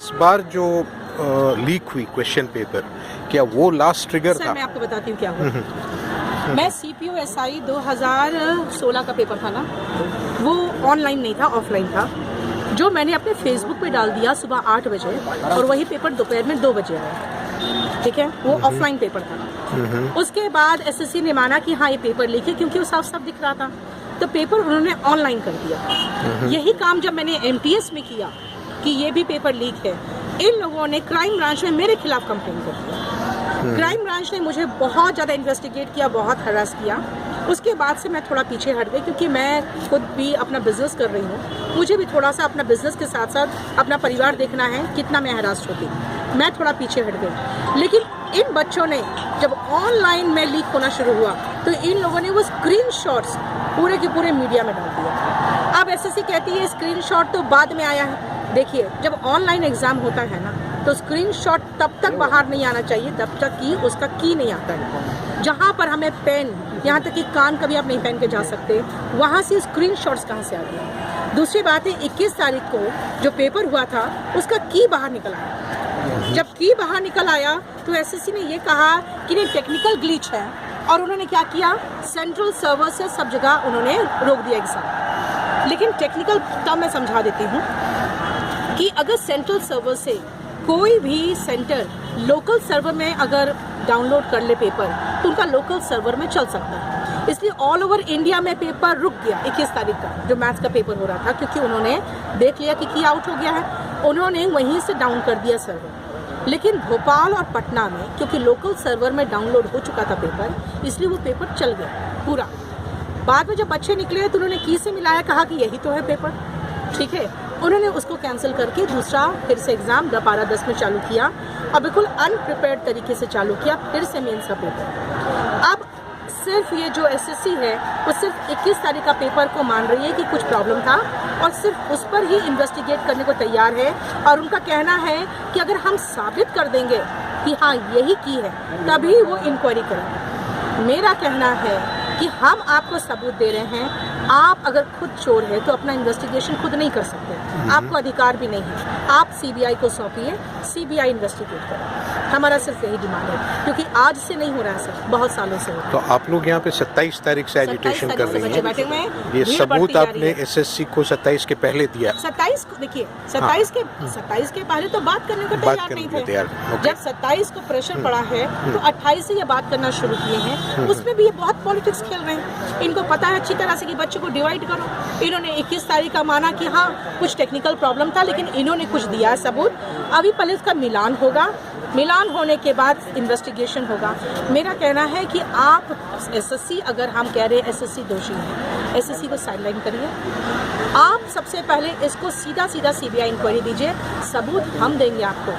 इस बार जो लीक हुई क्वेश्चन पेपर, क्या वो लास्ट ट्रिगर सर था? मैं आपको बताती हूँ क्या हुआ। मैं CPO-SI 2016 का पेपर था ना, वो ऑनलाइन नहीं था, ऑफलाइन था, जो मैंने अपने फेसबुक पे डाल दिया सुबह 8 बजे और वही पेपर दोपहर में 2 बजे आया। ठीक है, वो ऑफलाइन पेपर था। उसके बाद SSC ने माना कि हाँ ये पेपर लीक है, क्योंकि वो साफ साफ दिख रहा था, तो पेपर उन्होंने ऑनलाइन कर दिया। यही काम जब मैंने MTS में किया कि ये भी पेपर लीक है, इन लोगों ने क्राइम ब्रांच में मेरे खिलाफ कंप्लेन कर दिया। क्राइम ब्रांच ने मुझे बहुत ज़्यादा इन्वेस्टिगेट किया, बहुत हरास किया। उसके बाद से मैं थोड़ा पीछे हट गई, क्योंकि मैं खुद भी अपना बिजनेस कर रही हूँ, मुझे भी थोड़ा सा अपना बिजनेस के साथ साथ अपना परिवार देखना है, कितना मैं हरास होती। मैं थोड़ा पीछे हट गई। लेकिन इन बच्चों ने जब ऑनलाइन में लीक होना शुरू हुआ तो इन लोगों ने वो स्क्रीनशॉट्स पूरे के पूरे मीडिया में डाल दिया। अब SSC कहती है स्क्रीनशॉट तो बाद में आया है। देखिए, जब ऑनलाइन एग्जाम होता है ना, तो स्क्रीनशॉट तब तक बाहर नहीं आना चाहिए जब तक कि उसका की नहीं आता है। जहाँ पर हमें पेन, यहाँ तक कि कान कभी आप नहीं पहन के जा सकते, वहाँ से स्क्रीनशॉट्स कहाँ से आ गए। दूसरी बात है, 21 तारीख को जो पेपर हुआ था उसका की बाहर निकल आया। जब की बाहर निकल आया तो SSC ने ये कहा कि ये टेक्निकल ग्लिच है, और उन्होंने क्या किया, सेंट्रल सर्वर से सब जगह उन्होंने रोक दिया एग्जाम। लेकिन टेक्निकल टर्म मैं समझा देती हूँ कि अगर सेंट्रल सर्वर से कोई भी सेंटर लोकल सर्वर में अगर डाउनलोड कर ले पेपर, तो उनका लोकल सर्वर में चल सकता है। इसलिए ऑल ओवर इंडिया में पेपर रुक गया 21 तारीख का, जो मैथ्स का पेपर हो रहा था, क्योंकि उन्होंने देख लिया कि आउट हो गया है, उन्होंने वहीं से डाउन कर दिया सर्वर। लेकिन भोपाल और पटना में क्योंकि लोकल सर्वर में डाउनलोड हो चुका था पेपर, इसलिए वो पेपर चल गया पूरा। बाद में जब बच्चे निकले तो उन्होंने की से मिलाया, कहा कि यही तो है पेपर, ठीक है। उन्होंने उसको कैंसिल करके दूसरा फिर से एग्ज़ाम 12-10 में चालू किया, और बिल्कुल अनप्रिपेयर्ड तरीके से चालू किया, फिर से मेंस का पेपर। अब सिर्फ ये जो SSC है वो सिर्फ 21 तारीख का पेपर को मान रही है कि कुछ प्रॉब्लम था, और सिर्फ उस पर ही इन्वेस्टिगेट करने को तैयार है। और उनका कहना है कि अगर हम साबित कर देंगे कि हाँ यही की है, तभी वो इंक्वायरी करेंगे। मेरा कहना है कि हम आपको सबूत दे रहे हैं, आप अगर खुद चोर है तो अपना इन्वेस्टिगेशन खुद नहीं कर सकते, आपको अधिकार भी नहीं है। आप CBI को सौंपिए, CBI इन्वेस्टिगेट करे। हमारा सिर्फ यही डिमांड है, क्योंकि आज से नहीं हो रहा है सर, बहुत सालों से हो रहा है। तो आप लोग यहाँ पे 27 तारीख से एजिटेशन कर रही हैं। ये सबूत आपने SSC को 27 के पहले दिया? 27 को देखिए, 27 के पहले तो बात करने को तैयार नहीं थे। जब 27 को प्रेशर पड़ा है तो 28 से ये बात करना शुरू किए हैं। उसमें भी ये बहुत पॉलिटिक्स खेल रहे हैं। इनको पता है अच्छी तरह से कि बच्चों को डिवाइड करो। इन्होंने 21 तारीख का माना कि हाँ कुछ टेक्निकल प्रॉब्लम था, लेकिन इन्होंने कुछ दिया है सबूत। अभी पहले इसका मिलान होगा, मिलान होने के बाद इन्वेस्टिगेशन होगा। मेरा कहना है कि आप SSC, अगर हम कह रहे हैं SSC दोषी है, SSC को साइडलाइन करिए। आप सबसे पहले इसको सीधा CBI इंक्वायरी दीजिए, सबूत हम देंगे आपको,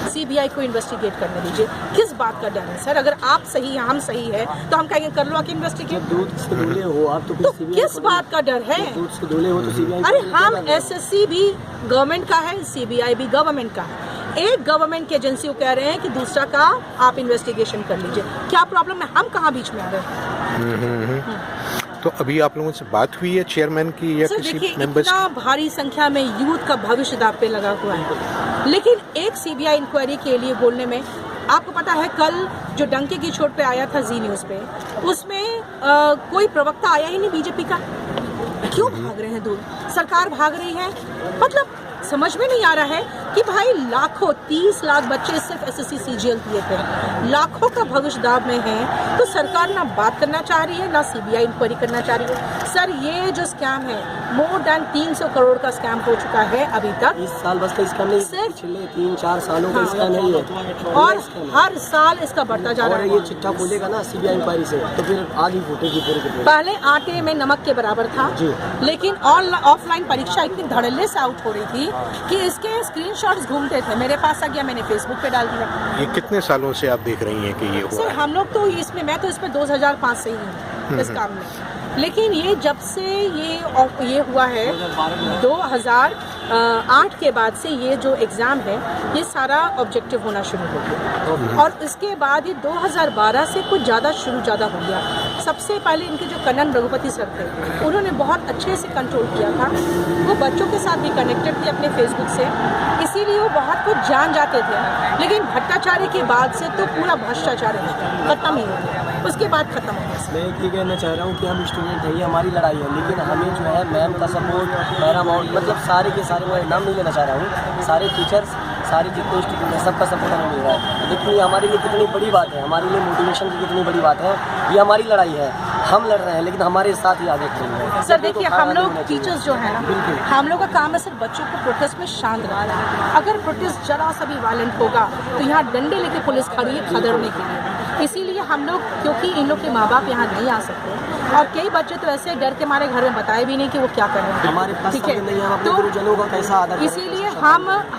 CBI को इन्वेस्टिगेट करने दीजिए। किस बात का डर है सर? अगर आप सही हैं, हम सही है, तो हम कहेंगे कर लो आके इन्वेस्टिगेट। तो किस बात का डर है? अरे हम SSC भी गवर्नमेंट का है, CBI भी गवर्नमेंट का है। एक गवर्नमेंट की एजेंसी को कह रहे हैं कि दूसरा का आप इन्वेस्टिगेशन कर लीजिए। क्या प्रॉब्लम है? हम कहाँ बीच में आ रहे हैं? तो अभी आप लोगों से बात हुई है चेयरमैन की या किसी मेंबर्स की? इतना भारी संख्या में यूथ का भविष्य दांव पे लगा हुआ है, लेकिन एक CBI इंक्वायरी के लिए बोलने में, आपको पता है कल जो डंके की चोट पे आया था जी न्यूज़ पे, उसमें कोई प्रवक्ता आया ही नहीं बीजेपी का। क्यों भाग रहे हैं दूर? सरकार भाग रही है। मतलब समझ में नहीं आ रहा है कि भाई लाखों 30 लाख बच्चे सिर्फ SSC CGL दिए थे, लाखों का भविष्य दाव में है, तो सरकार ना बात करना चाह रही है, ना CBI इंक्वायरी करना चाह रही है। सर ये जो स्कैम है, मोर देन 300 करोड़ का स्कैम हो चुका है अभी तक। इस साल बस का स्कैम नहीं, पिछले 3-4 सालों का स्कैम है ये, और हर साल इसका बढ़ता जा रहा है। ये चिट्ठा खोलेगा ना CBI इंक्वायरी से, तो फिर आगे फूटेगी पूरी। पहले आटे में नमक के बराबर था, लेकिन ऑफलाइन परीक्षा इतनी धड़ल्ले से आउट हो रही थी कि इसके स्क्रीनशॉट्स घूमते थे। मेरे पास आ गया, मैंने फेसबुक पे डाल दिया। ये कितने सालों से आप देख रही हैं कि ये हुआ सर है? हम लोग तो इसमें, मैं तो इस पे 2005 से ही हूँ इस काम में, लेकिन ये जब से ये हुआ है 2008 के बाद से ये जो एग्ज़ाम है ये सारा ऑब्जेक्टिव होना शुरू हो गया, और इसके बाद ये 2012 से कुछ ज़्यादा हो गया। सबसे पहले इनके जो कन्नन रघुपति सर थे, उन्होंने बहुत अच्छे से कंट्रोल किया था। वो बच्चों के साथ भी कनेक्टेड थे अपने फेसबुक से, इसीलिए वो बहुत कुछ जान जाते थे। लेकिन भट्टाचार्य के बाद से तो पूरा भ्रष्टाचार्य खत्म ही हो गया, उसके बाद खत्म हो गया। मैं ये कहना चाह रहा हूँ कि हम स्टूडेंट हैं, ये हमारी लड़ाई है, लेकिन हमें जो है मैम का सपोर्ट, पैरामाउंट, मतलब सारे के सारे, मैं नाम नहीं लेना चाह रहा हूँ, सारे टीचर्स, सारे जितने स्टूडेंट हैं, सबका सपोर्ट हमें मिल रहा है। लेकिन ये हमारे लिए कितनी बड़ी बात है, हमारे लिए मोटिवेशन की कितनी बड़ी बात है। ये हमारी लड़ाई है, हम लड़ रहे हैं, लेकिन हमारे साथ ही आगे खड़े हैं। सर देखिए, हम लोग टीचर्स जो है ना, हम लोग का काम है सिर्फ बच्चों को प्रोटेस्ट में शांत रखना। अगर प्रोटेस्ट जरा सा भी वायलेंट होगा तो यहाँ डंडे लेके पुलिस खड़ी है खदेड़ने के लिए। इसीलिए हम लोग, क्योंकि इन लोग के माँ बाप यहाँ नहीं आ सकते, और कई बच्चे तो ऐसे डर के मारे घर में बताए भी नहीं कि वो क्या कर रहे हैं। हमारे पास ठीक है, समय नहीं है, हम अपने गुरुजनों का कैसा आदर करें? इसीलिए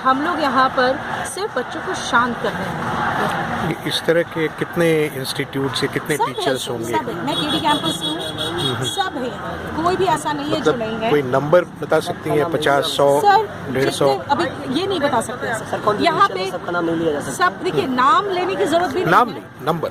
हम लोग यहाँ पर सिर्फ बच्चों को शांत कर रहे हैं। इस तरह के कितने इंस्टीट्यूट से कितने सब है, टीचर्स होंगे? सब है। मैं केडी कैंपस से हूँ, सब है, कोई भी ऐसा नहीं है जो नहीं है। कोई नंबर बता सकती हैं? 50, 100, सर 150? जितने अभी ये नहीं बता सकते सर, सर। कौन यहाँ पे सबका नाम नहीं लिया जा सकता। सब देखिए, नाम लेने की जरूरत भी नहीं नाम है। नहीं, नंबर।